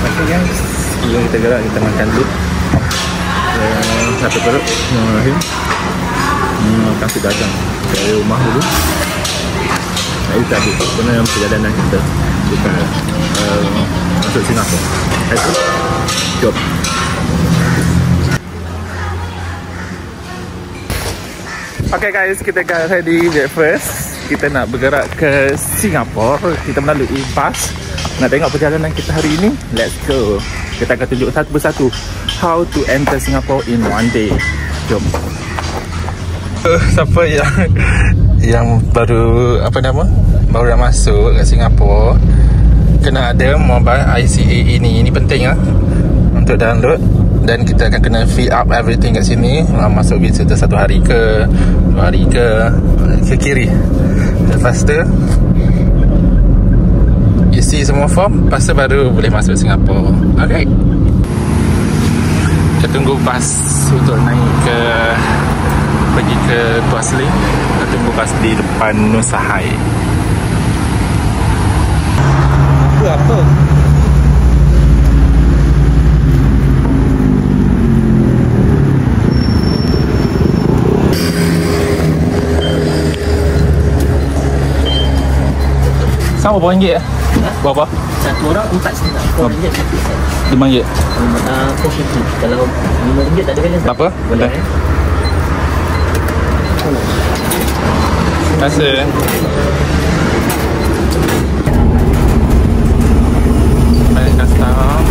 Okay guys, sebelum kita gerak kita makan dulu. Satu perut makan si kacang dari rumah dulu. Itu tadi sebenarnya perjalanan kita masuk Singapura. Itu jom. Okay guys, kita dah ready breakfast. Kita nak bergerak ke Singapura. Kita melalui bas. Nak tengok perjalanan kita hari ini. Let's go. Kita akan tunjuk satu persatu how to enter Singapore in one day. Jom. Siapa yang baru baru nak masuk ke Singapura, kena ada mobile ICAE ni. Ini penting untuk download. Dan kita akan kena fill up everything kat sini. Masuk visa tu 1 hari ke 2 hari ke kiri. Lepas tu isi semua form, lepas tu baru boleh masuk Singapura. Okay, kita tunggu bas untuk naik pergi ke Tuas Link. Kita tunggu bas di depan Nusa Hai. Apa? Sama berapa ringgit? Berapa? Satu orang 4 setengah. RM4 RM5. Kalau RM5 tak ada balance. Apa? Boleh. Terima kasih. Baik, custom.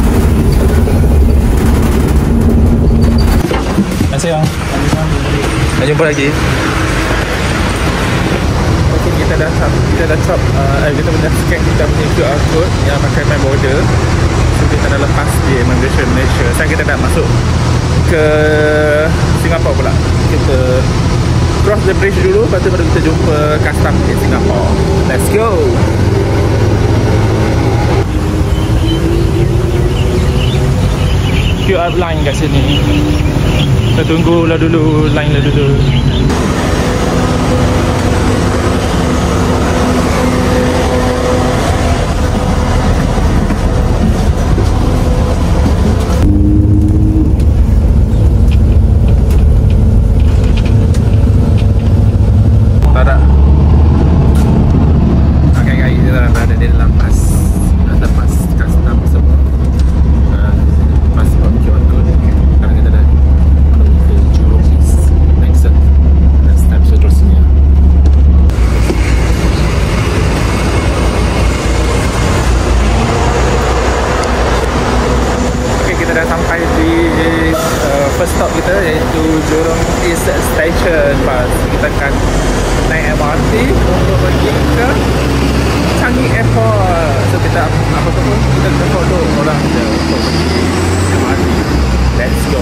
Terima kasih bang. Nak jumpa lagi. Kita dah chop, kita dah scan kita punya QR code yang pakai my border. So kita dah lepas di immigration Malaysia. Sekarang kita dah masuk ke Singapura pula. Kita cross the bridge dulu, lepas tu baru kita jumpa custom di Singapura. Let's go. QR line kat sini. Kita tunggulah dulu, line lah dulu. First stop kita iaitu Jurong East Station Bus. Kita akan naik MRT untuk pergi ke Changi Airport. So kita apa-apa pun kita kena follow orang je untuk pergi MRT. Let's go.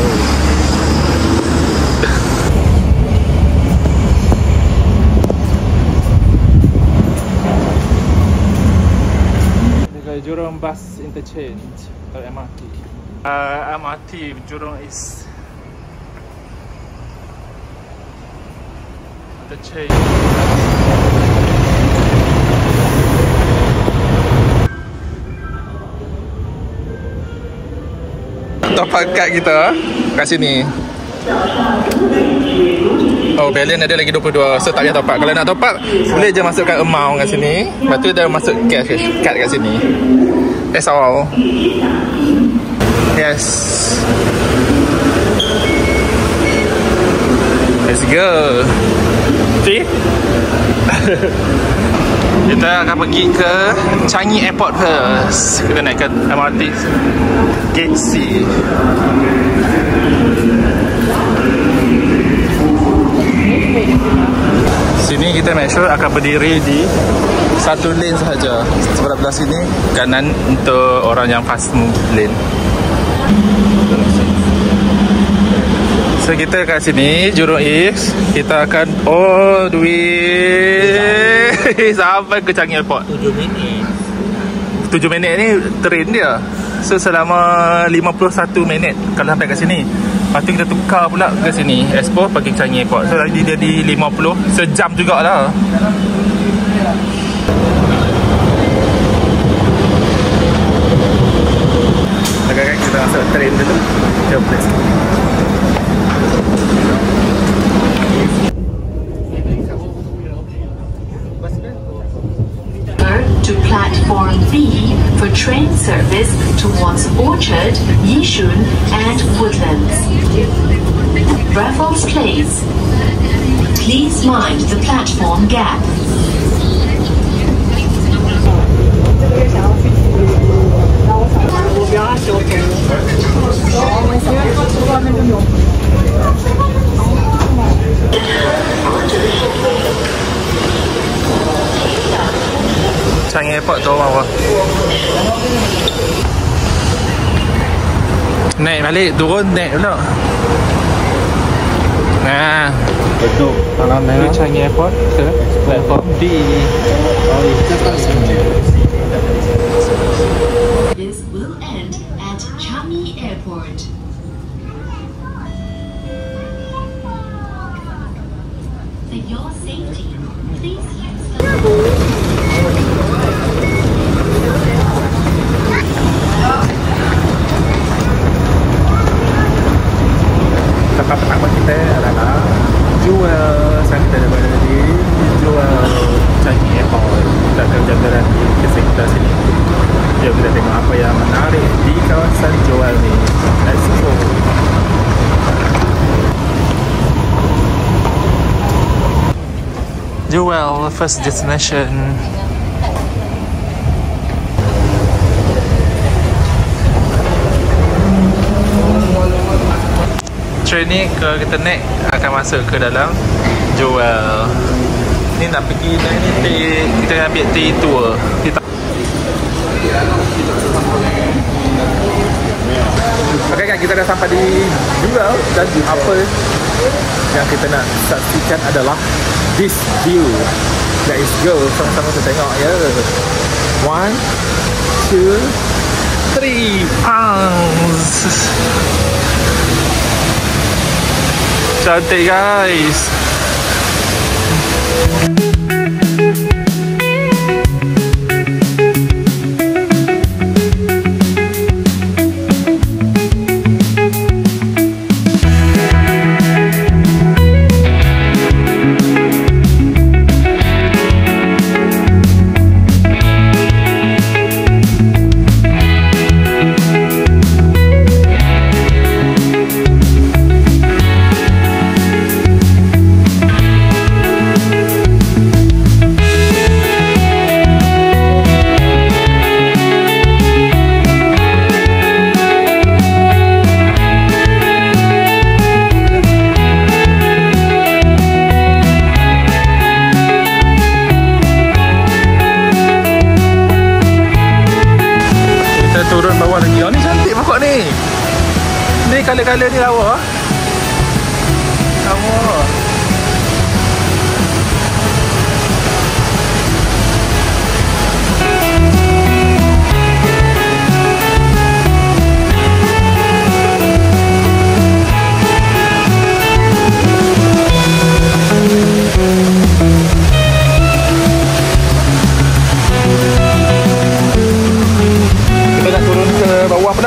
Dekat Jurong Bus Interchange atau MRT. MRT Jurong East Interchange. Top up card kita kat sini. Oh, balance ada lagi 22. So tak payah top up. Kalau nak top up boleh je masukkan amount kat sini. Lepas tu dah masuk cash card kat sini. That's all. Yes. Let's go. See? Kita akan pergi ke Changi Airport first. Kita naik ke MRT Gate C. Sini kita make sure akan berdiri di satu lane sahaja. Sebelah sini kanan untuk orang yang fast move lane. So kita kat sini Jurong East. Kita akan all the way sampai ke Changi Airport. 7 minit. 7 minit ni train dia. So selama 51 minit kalau sampai kat sini. Lepas tu kita tukar pula ke sini Expo pergi Changi Airport. So tadi dia di 50. Sejam jugalah. train service towards Orchard, Yishun and Woodlands. Raffles Place. Please mind the platform gap. Changi Airport tu orang apa? Naik balik, turun, naik pula. Nah, Betul. malam ni Changi Airport ke platform D. This will end at Changi Airport. For your safety, please use the Tempat pertama kita adalah jual. Sekarang kita ada berada di jual Changi Airport. Kita akan jalan di kisah kita sini. Jom kita tengok apa yang menarik di kawasan jual ni. Let's go. Jual first destination. Train ni kalau kita naik akan masuk ke dalam jual. Ni nak pergi naik ni kita ambil T tour. Okay kan, kita dah sampai di jual dan apa yang kita nak saksikan adalah this view. Let's go, sama-sama kita tengok ya. 1, 2, 3 pounds. Cantik guys. Turun bawah lagi. Oh, ni cantik pokok ni. Ni color-color ni lawa. Lawa.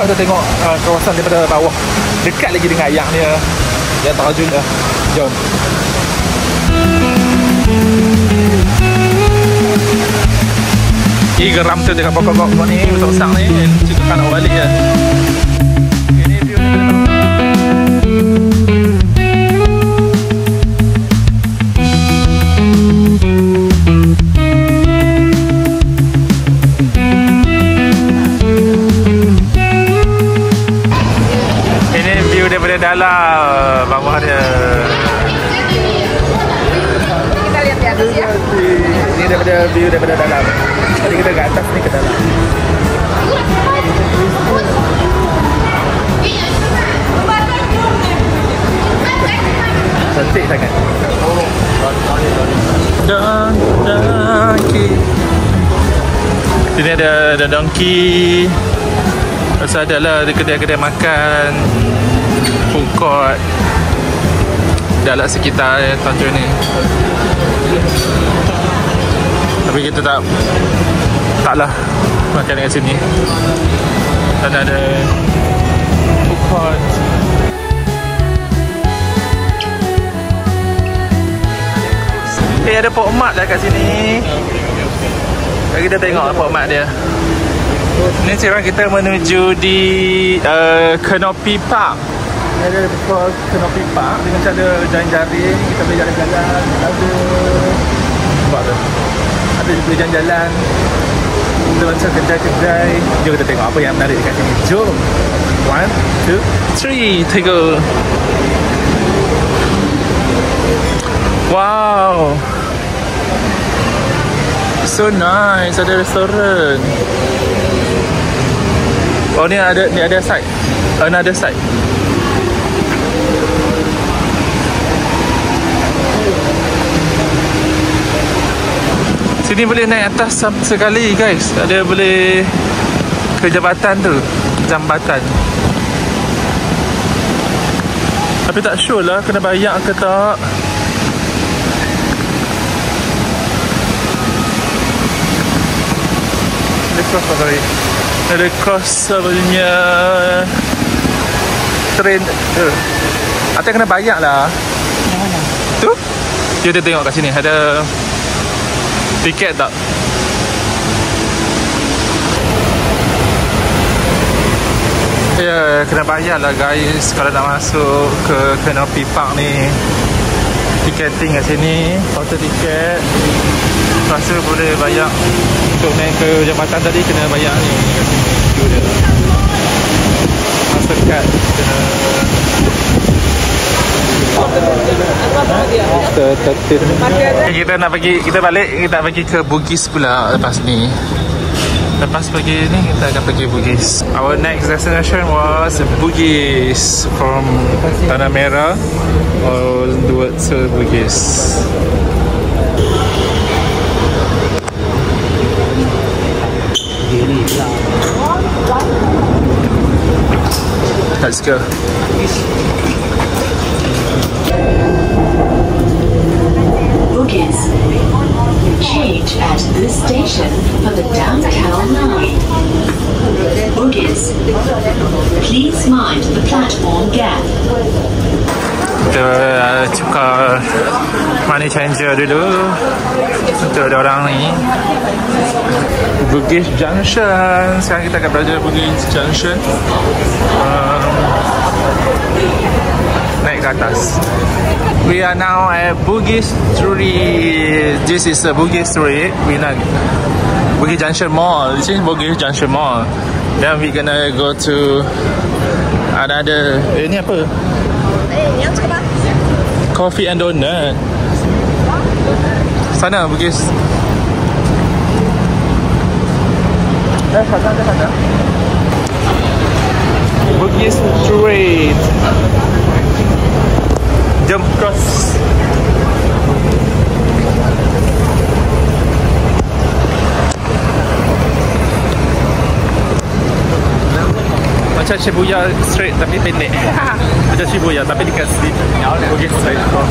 Kita tengok kawasan daripada bawah. Dekat lagi dengan yang dia yang terjun dah. Jom. Ini geram tu dekat pokok-pokok ni besar-besar ni. Kita kan nak balik je. Ini view daripada dalam bawah dia. Kita lihat di atas ya. Ini daripada view daripada dalam. Tadi kita ke atas ni ke dalam. Cantik sangat. Donkey. Sini ada donkey. Pasal ada lah kedai-kedai makan, food court dalam sekitar tanjung ni. Tapi kita taklah makan dekat sini. Dan ada food court. Ada pok mat dah kat sini. Kita tengok pok mat dia. Ni sekarang kita menuju di Canopy Park. Ni ada Canopy Park dengan cara jalan-jalan. Kita boleh jalan-jalan. Ada juga jalan-jalan. Kita macam kedai-kedai. Jom kita tengok apa yang menarik dekat sini. Jom. 1, 2, 3. Tengok. Wow. So nice. Ada restoran. Oh, ni ada side. Another side. Sini boleh naik atas sekali guys. Ada boleh ke jambatan tu. Jambatan. Tapi tak sure lah kena bayar ke tak. Ada cross apa tadi? Ada cross punya train tu. Atau kena bayar lah. Yang mana? Tu? Kita tengok kat sini ada tiket tak? Ya, kena bayar lah guys kalau nak masuk ke Canopy Park ni. Tiketing kat sini, hotel tiket. Rasa boleh bayar. Untuk naik ke jambatan tadi kena bayar ni kat sini. Tu dia. Mastercard kena kita nak pergi, kita balik, kita nak pergi ke Bugis pula lepas ni. Lepas pergi ni kita akan pergi Bugis. Our next destination was Bugis. From Tanah Merah towards Bugis. Let's go. Bugis. Change at this station for the downtown line. Bugis. Please mind the platform gap. Kita tukar money changer dulu untuk orang ni. Bugis Junction. Sekarang kita akan berada di Bugis Junction. Naik ke atas. We are now at Bugis Street. This is the Bugis Street. We nak Bugis Junction Mall. This is Bugis Junction Mall. Then we gonna go to another. Ni apa? Yang cakap apa? Coffee and donut. Sana Bugis. Sana. Bugis Street. Jump cross. Macam Shibuya Street tapi pendek. Macam Shibuya tapi dekat street. Bugis Street cross.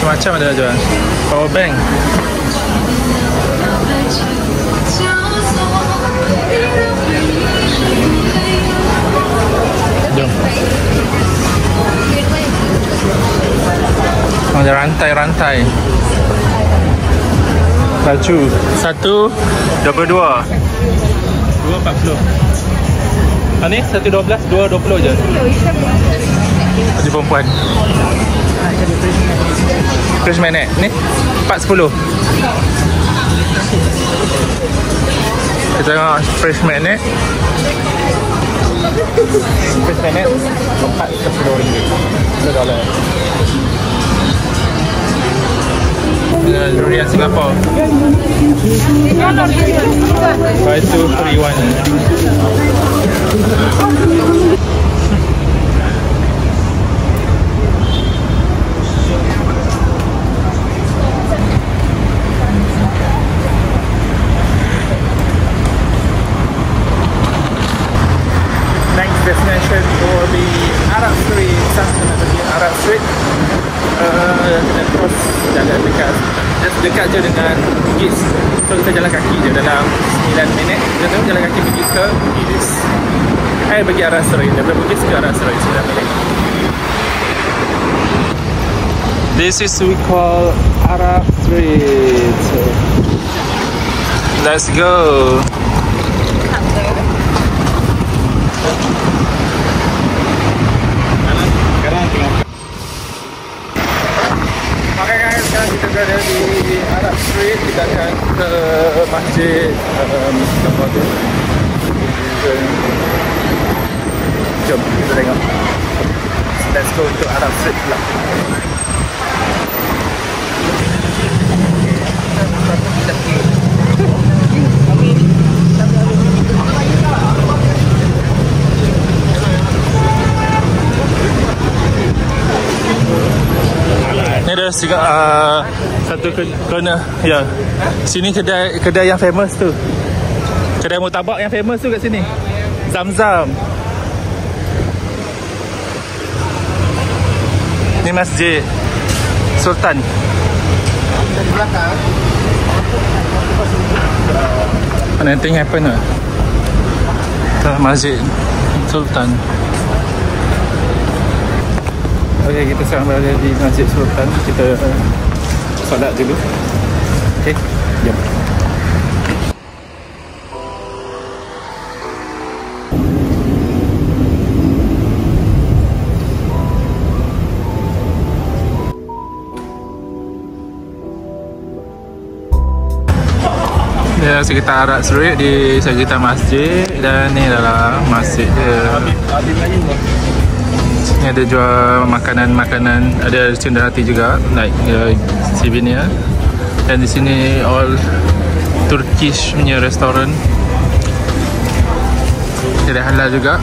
Macam-macam ada jual. Power bank. Jom. Ada rantai-rantai. Baju 1 22. 2.40. Ni 1.12, 2.20 je. Baju perempuan. Fresh magnet ni 4.10. Kita tengok fresh magnet. Fresh magnet 4.10 ringgit. $2. Durian Singapore. Buy 2 free 1. dekat je dengan Bugis. So kita jalan kaki je dalam 9 minit. Kita tengok jalan kaki Bugis ke Bugis. Pergi arah Serai. Daripada Bugis ke arah Serai 9 minit. This is we call Arab Street. Let's go. Sekarang kita berada di Arab Street. Kita akan ke masjid jom kita tengok. Let's go to Arab Street pula. Ni ada satu corner. Ya. Sini kedai yang famous tu. Kedai murtabak yang famous tu kat sini. Zam-Zam. Ni Masjid Sultan. Dari belakang. Anything happen lah. Masjid Sultan. Okay, kita sekarang berada di Masjid Sultan. Kita solat dulu. Okay, jom. Ya, sekitar Arab Street di sekitar masjid. Dan ni adalah masjid dia. Sini ada jual makanan-makanan, ada cenderati juga, like souvenir. Dan di sini all Turkish punya restoran. Kedai halal juga.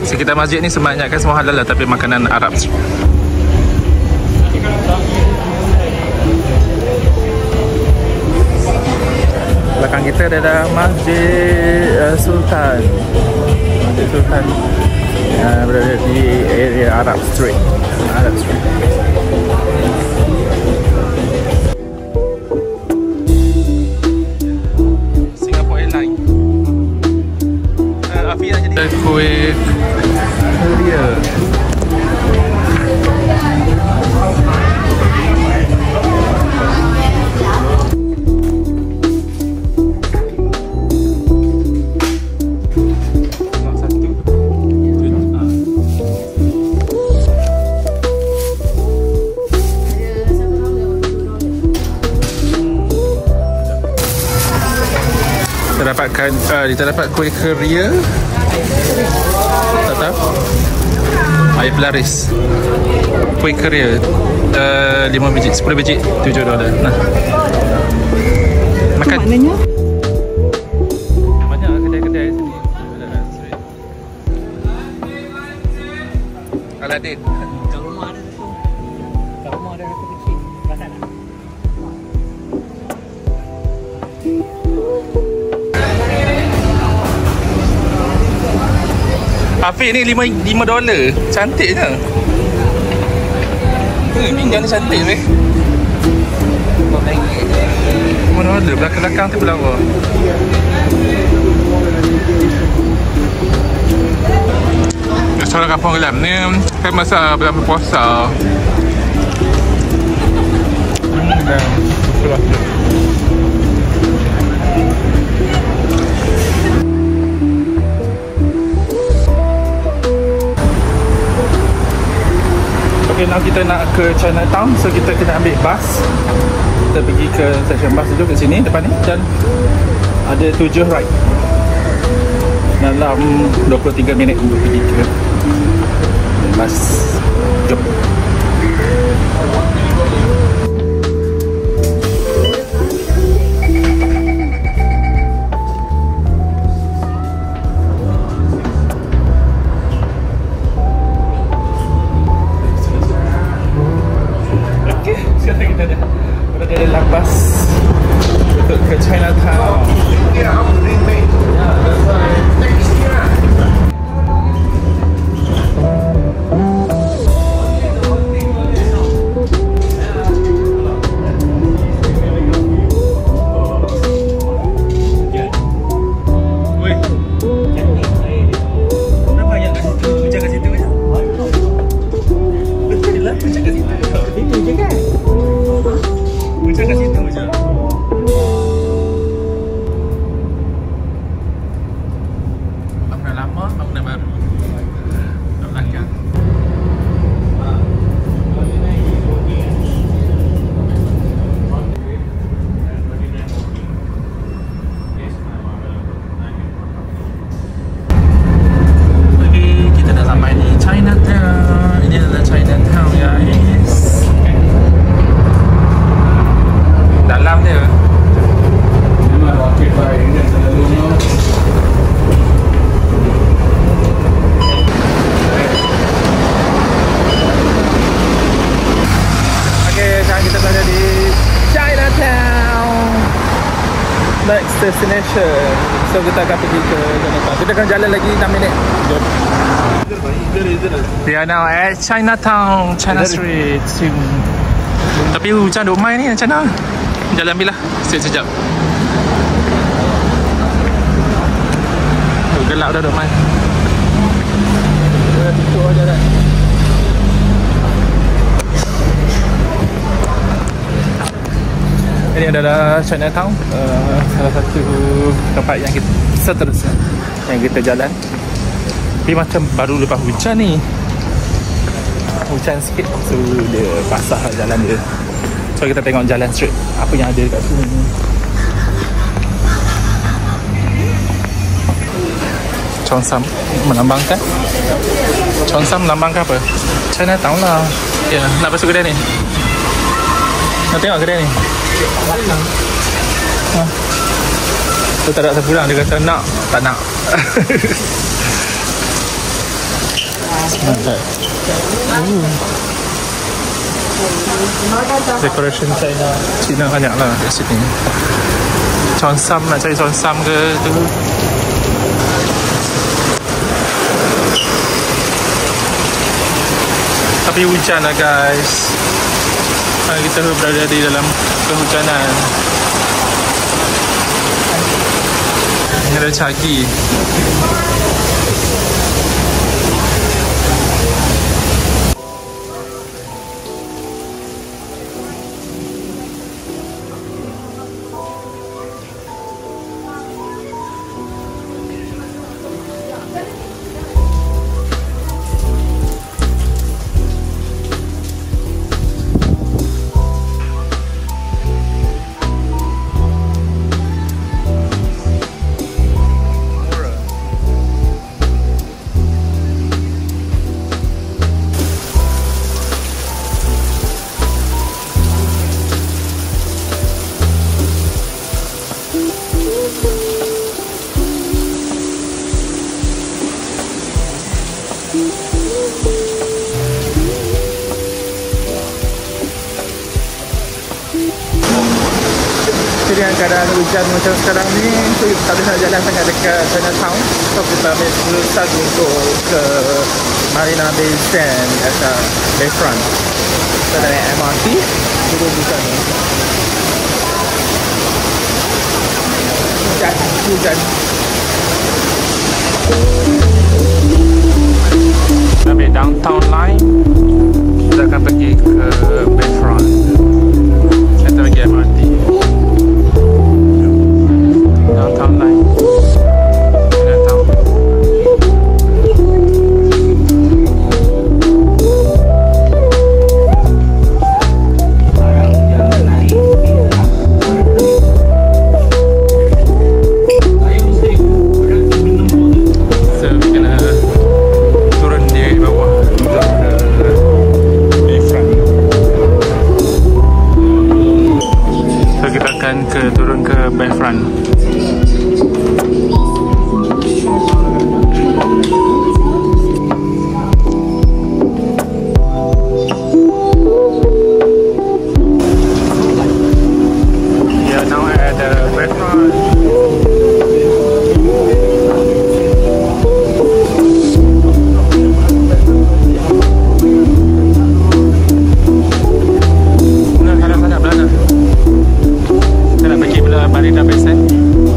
Sekitar masjid ni sebanyak semua halal lah, tapi makanan Arab. Belakang kita ada Masjid Sultan. Masjid Sultan berada di area Arab Street. Arab Street. Singapore Airlines. Afi nak jadi kuih Korea. Kita dapat kuih keria. Tak tahu. Air pelaris. Kuih keria 5 biji, 10 biji $7. Nah. Makan. Maknanya banyak kedai-kedai sini. Aladin. Kat rumah ada satu. Kat rumah ada satu kecil. Perasan tak? Afiq ni $5. Cantiknya. Pinggan ni cantik weh. $5. Belakang-belakang tu berlawa. Restoran Kampung Glam ni kan masa bulan puasa. Okay, now kita nak ke Chinatown. So kita kena ambil bus. Kita pergi ke stesen bus dulu kat sini depan ni. Dan ada 7 ride dalam 23 minit untuk pergi ke bus. Jom. next destination. So kita akan pergi ke Chinatown. Kita akan jalan lagi 6 minit. Jom. We are now at Chinatown, China Street. Tapi hujan duk main ni macam mana? Jalan bila? Sekejap. Gelap dah duk main. Tipu aja dah. Ini adalah Chinatown, salah satu tempat yang kita seterusnya yang kita jalan. Tapi macam baru lepas hujan ni, hujan sikit, so dia basah jalan dia. So kita tengok jalan straight apa yang ada kat sini. Cheongsam melambangkan apa? Chinatown lah. Ya, nak masuk kedai ni. Nak tengok kedai ni. Tu tak ada sepulang. Dia kata nak, tak nak. Decoration China banyak lah kat sini. Cheongsam, nak cari cheongsam ke tu. Tapi hujan lah guys. Kita berada di dalam kehujanan. Ini ada cagi. Jadi yang keadaan hujan macam sekarang ni, so kita tak boleh nak jalan sangat dekat Chinatown. So kita ambil perusahaan untuk ke Marina Bay Sands dekat Bayfront. Kita naik MRT turun di sana. Hujan. Kita ambil downtown line. Kita akan pergi ke Bayfront. Kita pergi MRT. Downtown line. Chinatown. So we kena turun di bawah untuk ke Bayfront. So kita akan turun ke Bayfront. Marina Bay Sands.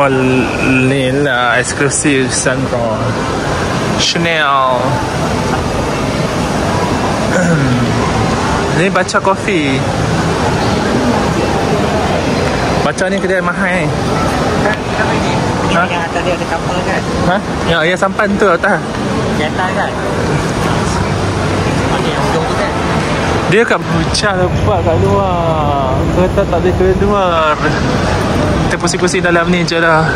mall ni lah eksklusif Sandro Chanel. Ni baca kopi. Baca ni kedai mahal. Ha? Yang atas dia ada kapal kan? Ha? Yang sampan tu atas. Yang atas kan? Yang ujung tu kan? Dia kat hujan lepak kat luar. Kereta tak boleh keluar. Kita pusing-pusing dalam ni je lah.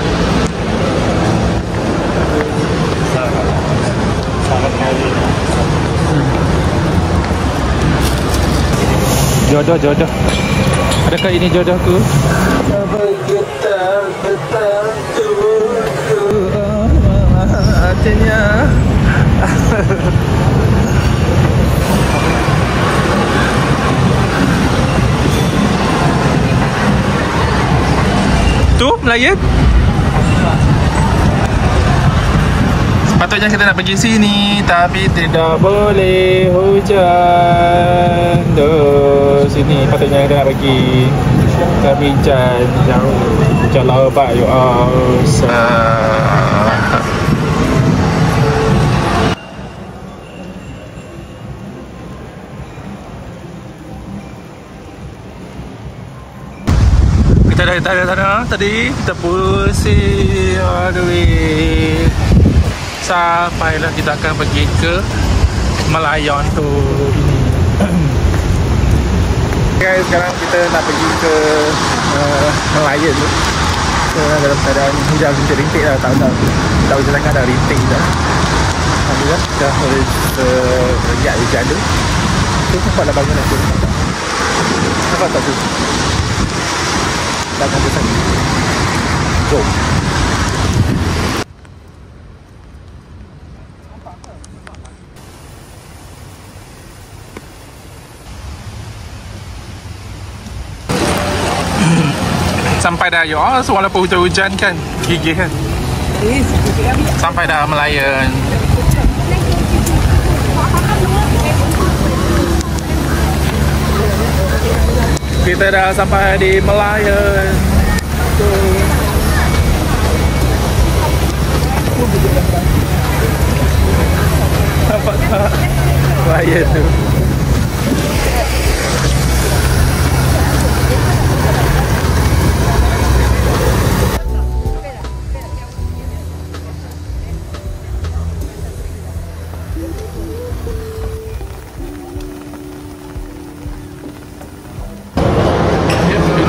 Jodoh. Adakah ini jodohku? Bergetar hatinya. Tu Melayu. Sepatutnya kita nak pergi sini, tapi tidak boleh, hujan. Sini patutnya kita nak pergi, tapi hujan jauh. Hujan lebat you all. Kita dah sana tadi, kita pusing aduh. Sampailah kita akan pergi ke Melayon tu ini. Guys, sekarang kita nak pergi ke Melayon tu. So, dalam keadaan hujan rintik-rintik lah, tak hujan sangat dah, rintik dah. Alhamdulillah dah boleh terlihat hujan tu. Tu nampaklah bangunan tu. Nampak tak tu? Datang ke sana. Jom. Sampai dah yo, walaupun hujan-hujan kan, gigih kan. Sampai dah Melayon. Kita dah sampai di Melayon. Nampak tak Melayon tu?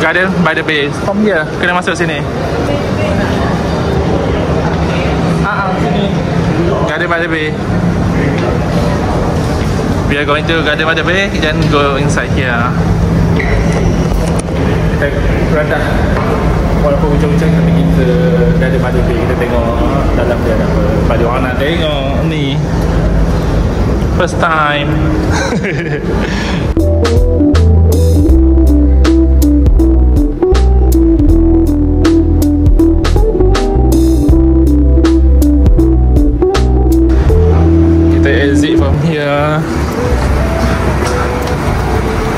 Garden by the Bay. From here, kena masuk sini. Sini. Garden by the Bay. We are going to Garden by the Bay, then go inside here. Kita rendah. Walaupun hujan-hujan, kita pergi ke Garden by the Bay. Kita tengok dalam dia ada apa. Bagi orang nak tengok ni. First time. Exit from here.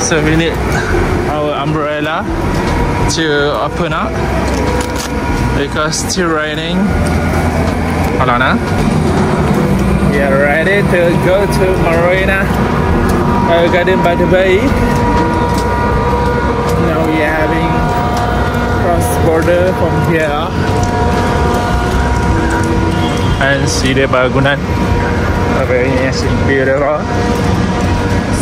So we need our umbrella to open up because it's still raining. Hold on, huh? We are ready to go to Marina Garden by the Bay. Now we are having cross border from here and see the bangunan. Very nice beautiful.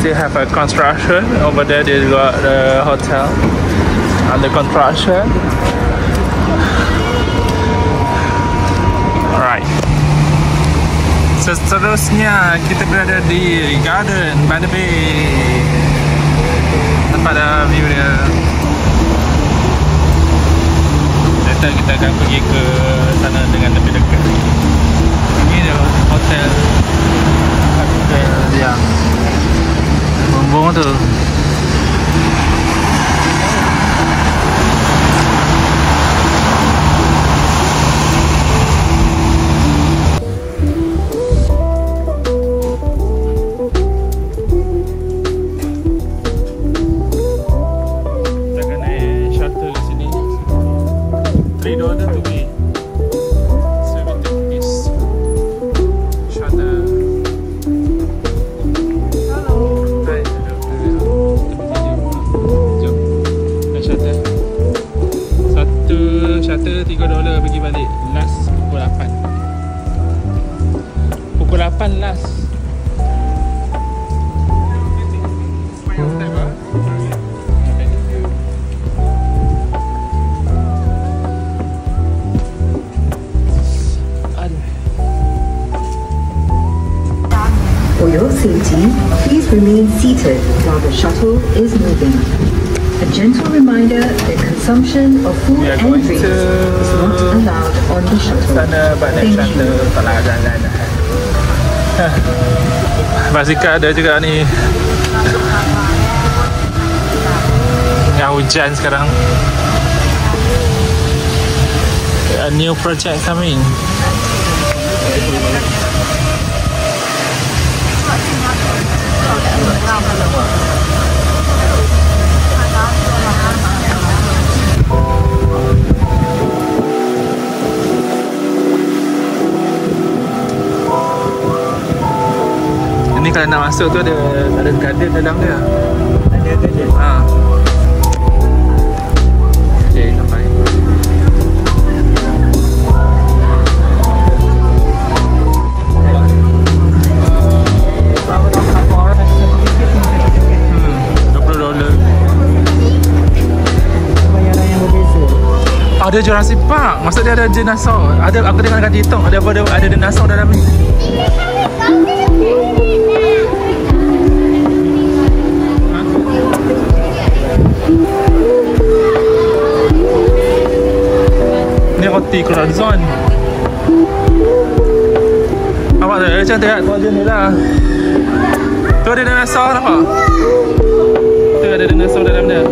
Still have a construction over there. They got the hotel under construction. Alright. Seterusnya kita berada di Garden by the Bay. Nampak dah view dia. Later kita akan pergi ke sana dengan lebih dekat. Ini dia hotel yang bumbung tu. Kita kena naik shuttle ke sini. $3 to be $3 pergi balik. Last pukul 8. Pukul 8 last. For your safety, please remain seated while the shuttle is moving. A gentle reminder that consumption of food and drinks is not allowed on the shuttle. Thank you. Basikal ada juga ni. Tengah hujan sekarang. A new project coming. Ini kalau nak masuk tu ada garden dalam dia. Ada. Ha. Okey, sampai. Ada Jurassic Park. Maksud dia ada dinosaur. Ada, aku dengar kat TikTok ada dinosaur dalam ni. Ni roti croissant. Nampak tak? Macam tu kat tuan ni lah. Tu ada dinosaur nampak? Tu ada dinosaur dalam dia.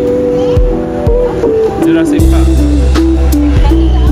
Jurassic Park. Thank you.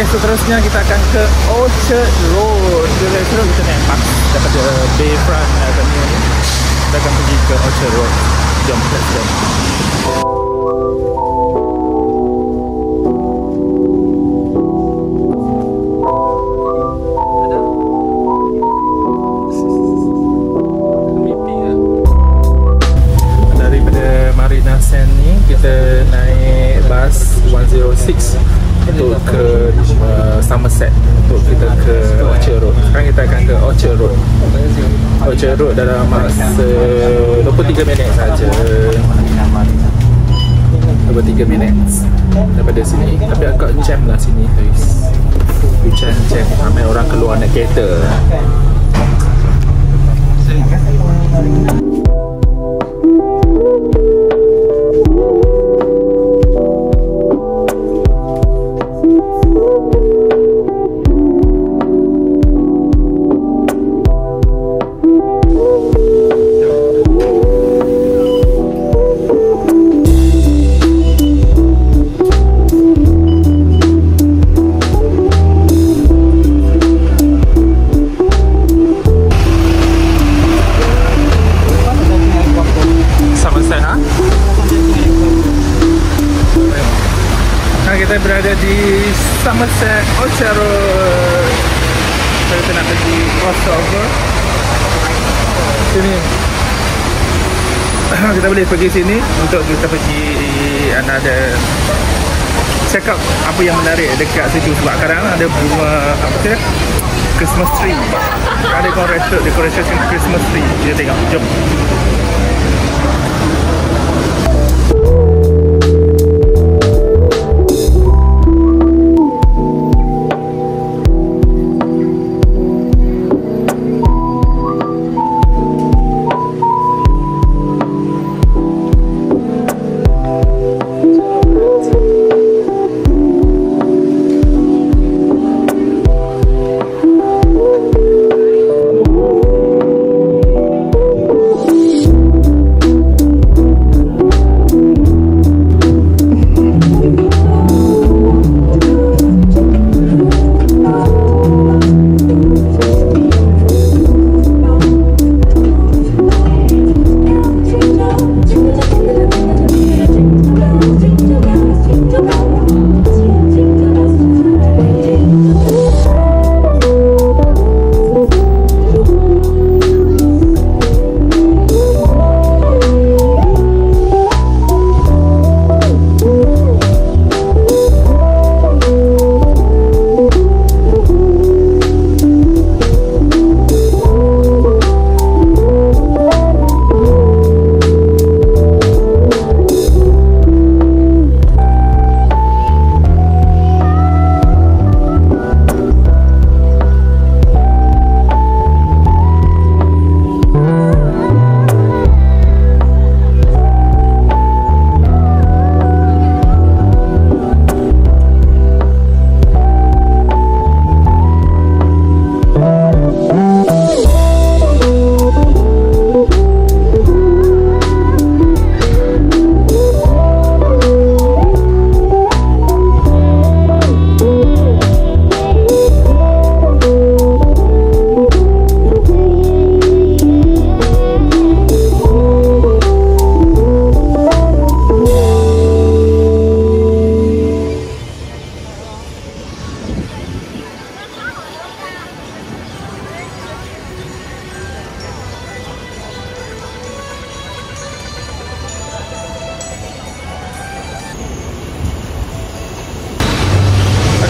Seterusnya kita akan ke Orchard Road. Kita naik bus daripada Bayfront Avenue ni. Kita akan pergi ke Orchard Road. Jom, let's go. untuk ke Somerset, untuk kita ke Orchard Road. Sekarang kita akan ke Orchard Road. Orchard Road dalam masa 23 minit saja. 23 minit daripada sini. Tapi agak jam lah sini guys. Jam. Ramai orang keluar naik kereta. Kita berada di Somerset Orchard Road. Kita nak pergi crossover sini. Kita boleh pergi sini untuk kita pergi another check out apa yang menarik dekat situ. Sebab kadang ada bunga apa tu, Christmas tree. Ada decoration Christmas tree. Kita tengok. Jom.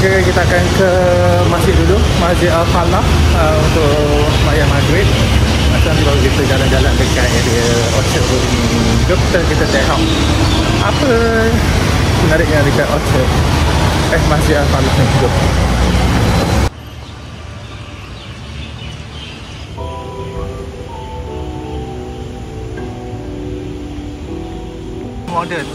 Okay, kita akan ke masjid dulu, Masjid Al-Falah untuk sembahyang maghrib. Macam kalau kita jalan-jalan dekat area Orchard Road ni, jom kita tengok apa menariknya dekat Orchard Masjid Al-Falah ni. Jom. Modern.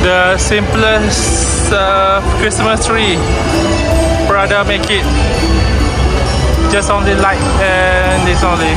The simplest Christmas tree. Prada make it. Just only light and this only.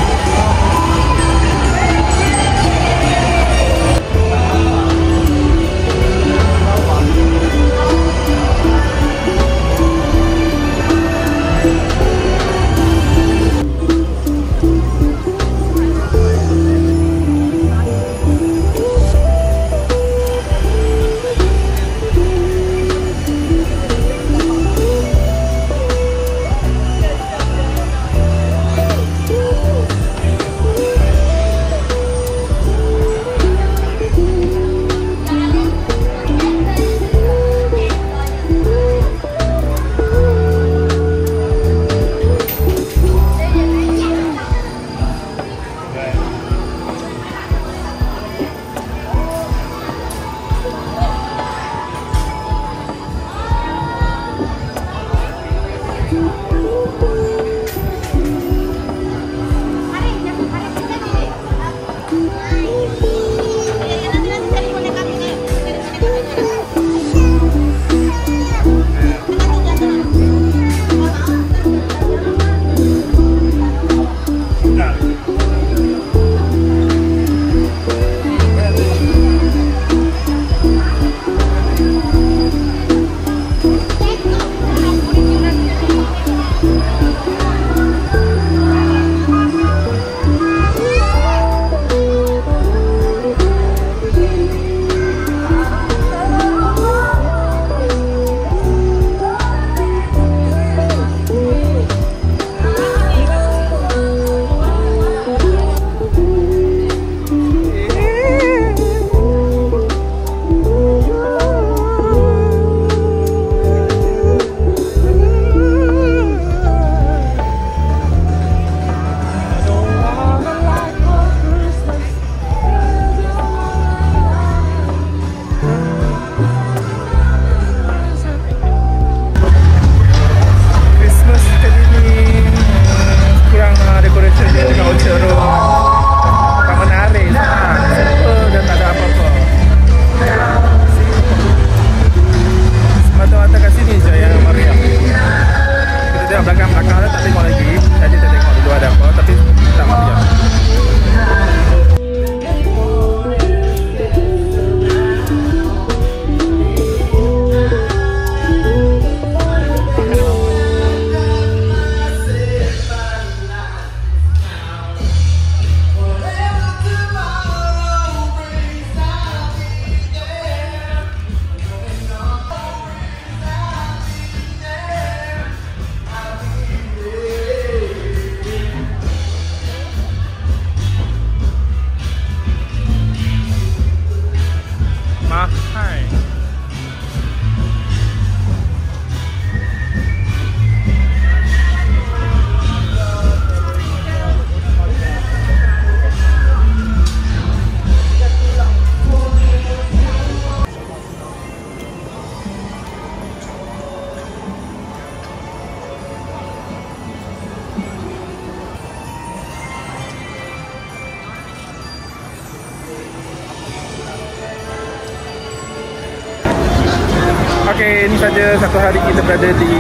Okey, ini saja satu hari kita berada di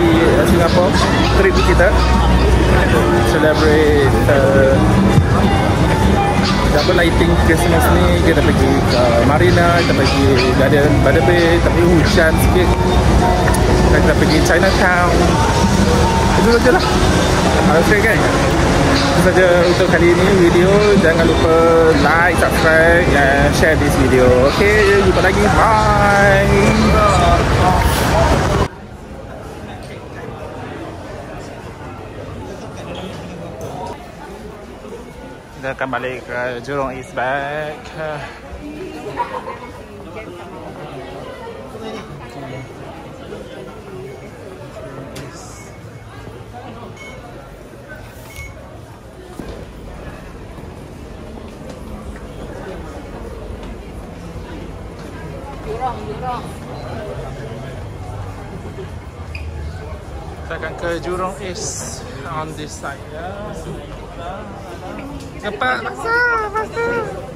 Singapura. Trip kita celebrate lighting Christmas ni. Kita pergi ke Marina, kita pergi Garden by the Bay, tapi hujan sikit. Dan kita pergi Chinatown. Itu saja lah. Okay kan? Itu saja untuk kali ini video. Jangan lupa like, subscribe dan share this video. Okay, jumpa lagi. Bye. Kita akan balik ke Jurong East back. Kita akan ke Jurong East on this side ya. Cepat, pasal.